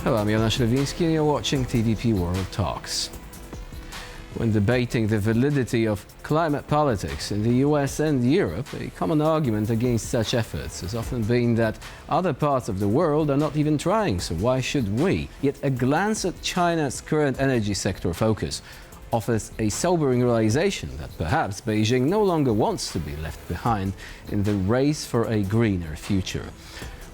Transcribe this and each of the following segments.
Hello, I'm Jonasz Lewiński and you're watching TVP World Talks. When debating the validity of climate politics in the US and Europe, a common argument against such efforts has often been that other parts of the world are not even trying, so why should we? Yet a glance at China's current energy sector focus offers a sobering realization that perhaps Beijing no longer wants to be left behind in the race for a greener future.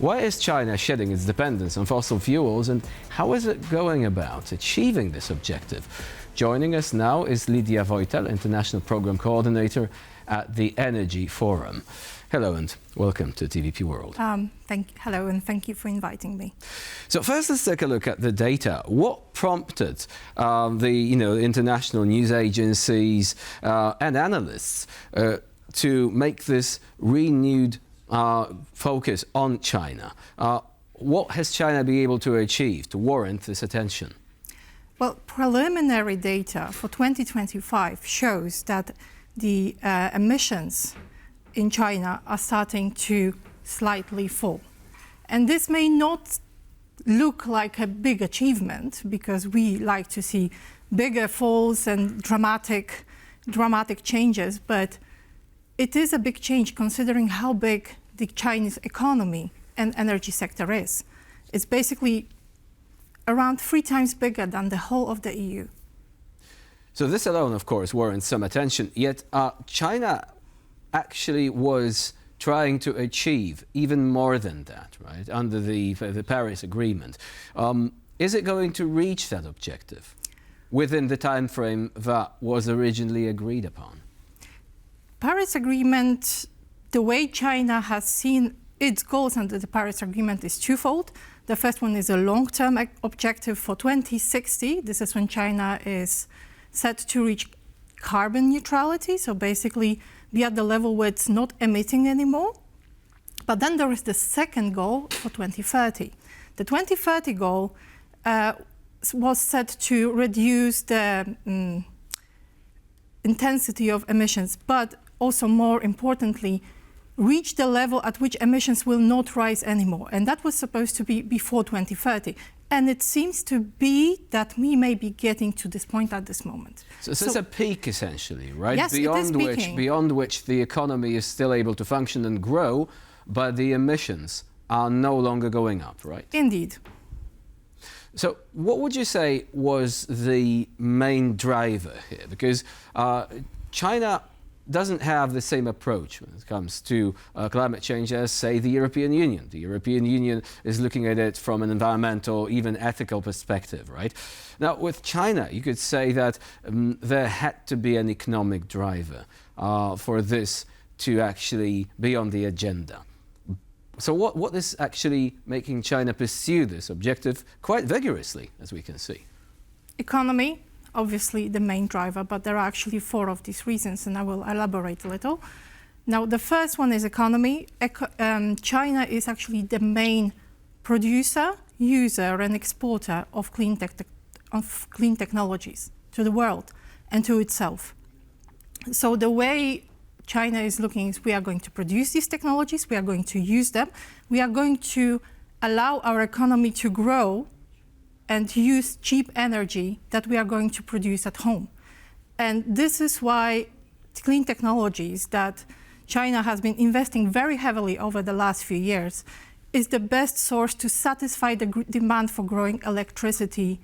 Why is China shedding its dependence on fossil fuels, and how is it going about achieving this objective? Joining us now is Lidia Wojtal, International Program Coordinator at the Energy Forum. Hello and welcome to TVP World. Hello and thank you for inviting me. So first, let's take a look at the data. What prompted the international news agencies and analysts to make this renewed focus on China? What has China been able to achieve to warrant this attention? Well, preliminary data for 2025 shows that the emissions in China are starting to slightly fall. And this may not look like a big achievement because we like to see bigger falls and dramatic changes, but it is a big change considering how big the Chinese economy and energy sector is. It's basically around 3 times bigger than the whole of the EU. So this alone, of course, warrants some attention, yet China actually was trying to achieve even more than that, right, under the Paris Agreement. Is it going to reach that objective within the time frame that was originally agreed upon? Paris Agreement, the way China has seen its goals under the Paris Agreement is twofold. The first one is a long-term objective for 2060. This is when China is set to reach carbon neutrality, so basically be at the level where it's not emitting anymore. But then there is the second goal for 2030. The 2030 goal was set to reduce the intensity of emissions, but also more importantly, reach the level at which emissions will not rise anymore. And that was supposed to be before 2030. And it seems to be that we may be getting to this point at this moment. So it's a peak essentially, right? Yes, it is peaking. Beyond which the economy is still able to function and grow, but the emissions are no longer going up, right? Indeed. So what would you say was the main driver here? Because China doesn't have the same approach when it comes to climate change as, say, the European Union. The European Union is looking at it from an environmental, even ethical perspective, right? Now, with China, you could say that there had to be an economic driver for this to actually be on the agenda. So what is actually making China pursue this objective quite vigorously, as we can see? Economy. Obviously the main driver, but there are actually 4 of these reasons, and I will elaborate a little. Now, the first one is economy. China is actually the main producer, user, and exporter of clean technologies to the world and to itself. So the way China is looking is we are going to produce these technologies, we are going to use them, we are going to allow our economy to grow and use cheap energy that we are going to produce at home. And this is why clean technologies that China has been investing very heavily over the last few years is the best source to satisfy the demand for growing electricity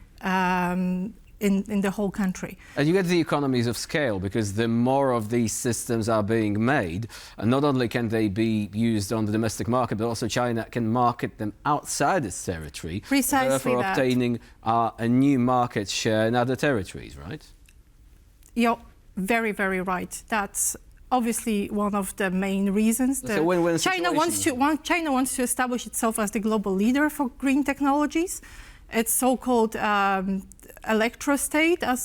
in the whole country. And you get the economies of scale because the more of these systems are being made, and not only can they be used on the domestic market, but also China can market them outside its territory, precisely therefore obtaining a new market share in other territories, right? You're very, very right. That's obviously one of the main reasons. It's a win-win China situation. China wants to establish itself as the global leader for green technologies. It's so-called electrostate, as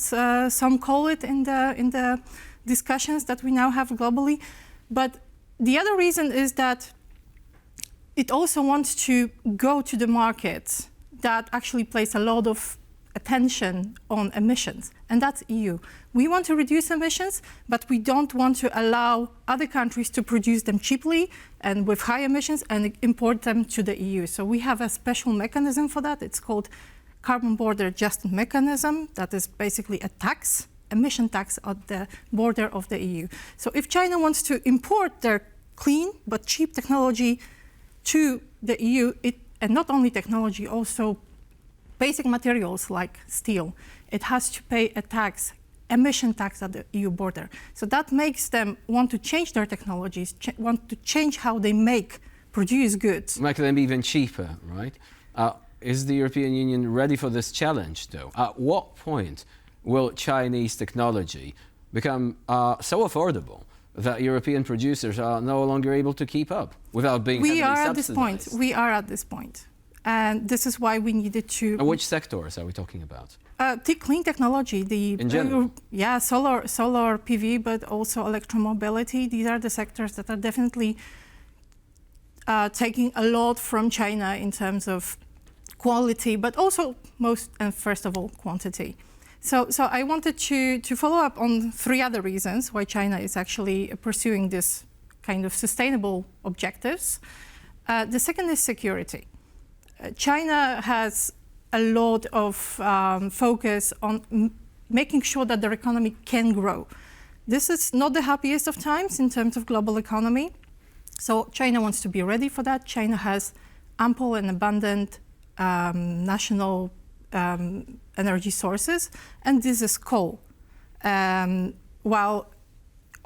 some call it in the discussions that we now have globally. But the other reason is that it also wants to go to the market that actually place a lot of attention on emissions, and that's EU. We want to reduce emissions, but we don't want to allow other countries to produce them cheaply and with high emissions and import them to the EU. So we have a special mechanism for that. It's called Carbon Border Adjustment Mechanism. That is basically a tax, emission tax at the border of the EU. So if China wants to import their clean but cheap technology to the EU, and not only technology, also basic materials like steel, it has to pay a tax, emission tax at the EU border. So that makes them want to change their technologies, want to change how they produce goods. Make them even cheaper, right? Is the European Union ready for this challenge, though? At what point will Chinese technology become so affordable that European producers are no longer able to keep up without being heavily subsidized? We are at this point. And this is why we needed to... And which sectors are we talking about? The clean technology, in general? Solar PV, but also electromobility. These are the sectors that are definitely taking a lot from China in terms of quality, but also most and first of all, quantity. So I wanted to follow up on 3 other reasons why China is actually pursuing this kind of sustainable objectives. The second is security. China has a lot of focus on making sure that their economy can grow. This is not the happiest of times in terms of global economy. So China wants to be ready for that. China has ample and abundant national energy sources, and this is coal. While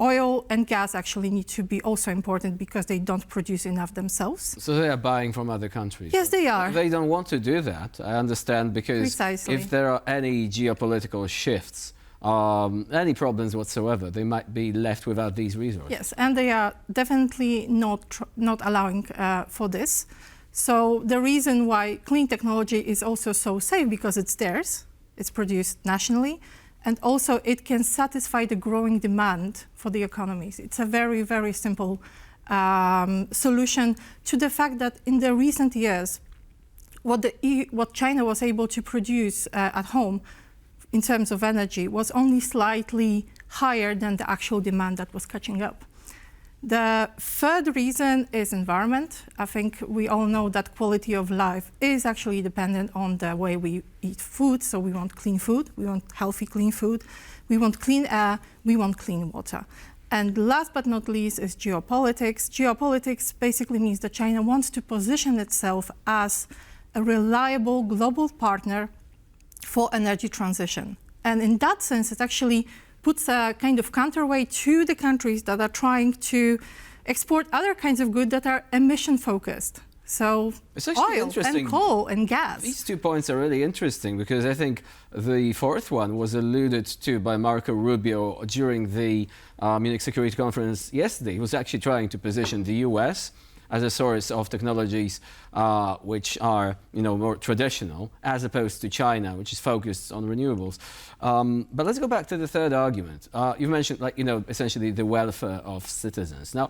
oil and gas actually need to be also important because they don't produce enough themselves. So they are buying from other countries? Yes, they are. They don't want to do that, I understand, because Precisely. If there are any geopolitical shifts, any problems whatsoever, they might be left without these resources. Yes, and they are definitely not allowing for this. So the reason why clean technology is also so safe, because it's theirs, it's produced nationally, and also it can satisfy the growing demand for the economies. It's a very, very simple solution to the fact that in the recent years, what China was able to produce at home in terms of energy was only slightly higher than the actual demand that was catching up. The third reason is environment. I think we all know that quality of life is actually dependent on the way we eat food. So we want clean food, we want healthy, clean food, we want clean air, we want clean water. And last but not least is geopolitics. Geopolitics basically means that China wants to position itself as a reliable global partner for energy transition. And in that sense, it actually puts a kind of counterweight to the countries that are trying to export other kinds of goods that are emission-focused. So oil and coal and gas. These 2 points are really interesting because I think the fourth one was alluded to by Marco Rubio during the Munich Security Conference yesterday. He was actually trying to position the US as a source of technologies which are, more traditional, as opposed to China, which is focused on renewables. But let's go back to the third argument. You've mentioned, essentially the welfare of citizens. Now,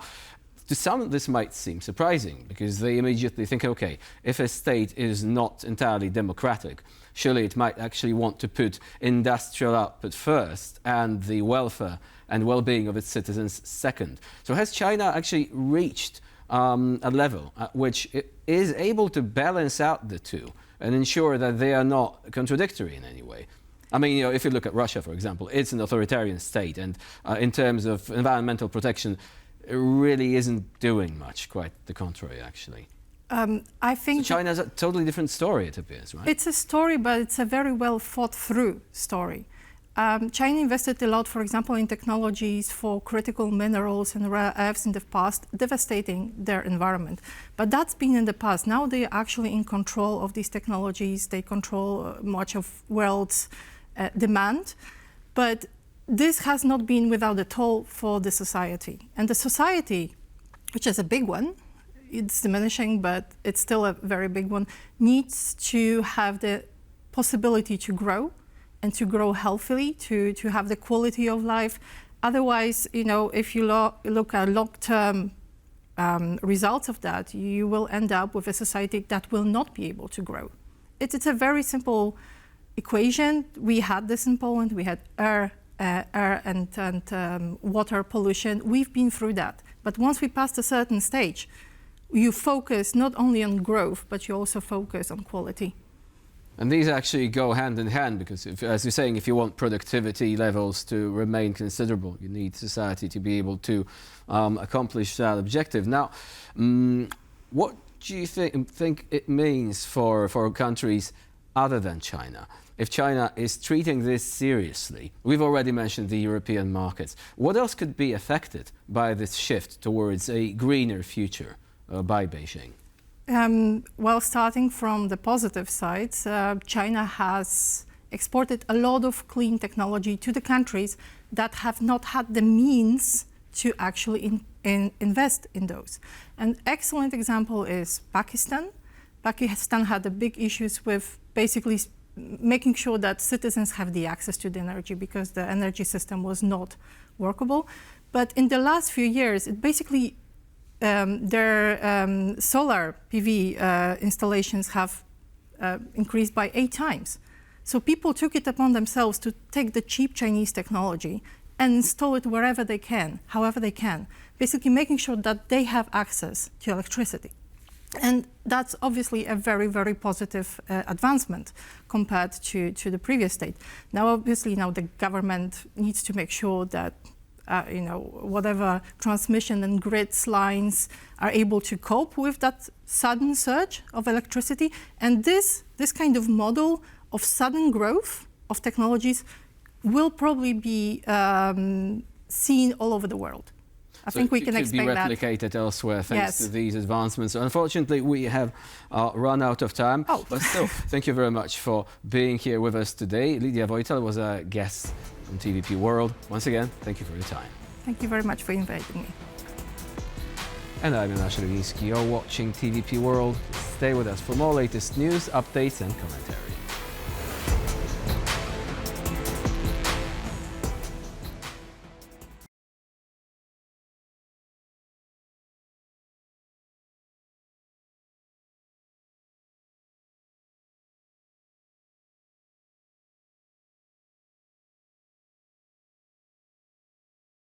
to some, this might seem surprising because they immediately think, okay, if a state is not entirely democratic, surely it might actually want to put industrial output first and the welfare and well-being of its citizens second. So has China actually reached a level at which it is able to balance out the two and ensure that they are not contradictory in any way? I mean, if you look at Russia, for example, it's an authoritarian state, and in terms of environmental protection, it really isn't doing much, quite the contrary, actually. I think so China's a totally different story, it appears, right? It's a story, but it's a very well thought through story. China invested a lot, for example, in technologies for critical minerals and rare earths in the past, devastating their environment. But that's been in the past. Now they are actually in control of these technologies. They control much of world's demand. But this has not been without a toll for the society. And the society, which is a big one, it's diminishing, but it's still a very big one, needs to have the possibility to grow and to grow healthily, to have the quality of life. Otherwise, if you look at long-term results of that, you will end up with a society that will not be able to grow. It's a very simple equation. We had this in Poland. We had air and water pollution. We've been through that. But once we passed a certain stage, you focus not only on growth, but you also focus on quality. And these actually go hand in hand, because as you're saying, if you want productivity levels to remain considerable, you need society to be able to accomplish that objective. Now, what do you think it means for countries other than China? If China is treating this seriously, we've already mentioned the European markets. What else could be affected by this shift towards a greener future by Beijing? Well, starting from the positive side, China has exported a lot of clean technology to the countries that have not had the means to actually invest in those. An excellent example is Pakistan. Pakistan had the big issues with basically making sure that citizens have the access to the energy because the energy system was not workable. But in the last few years, it basically their solar PV installations have increased by 8 times. So people took it upon themselves to take the cheap Chinese technology and install it wherever they can, however they can, basically making sure that they have access to electricity. And that's obviously a very, very positive advancement compared to the previous state. Now, obviously, now the government needs to make sure that whatever transmission and grids lines are able to cope with that sudden surge of electricity. And this kind of model of sudden growth of technologies will probably be seen all over the world. I think we can expect that. It could be replicated elsewhere thanks to these advancements. Unfortunately, we have run out of time. Oh. But still, thank you very much for being here with us today. Lidia Wojtal was a guest on TVP World. Once again, thank you for your time. Thank you very much for inviting me. And I'm Jonasz Ryliński. You're watching TVP World. Stay with us for more latest news, updates and commentary.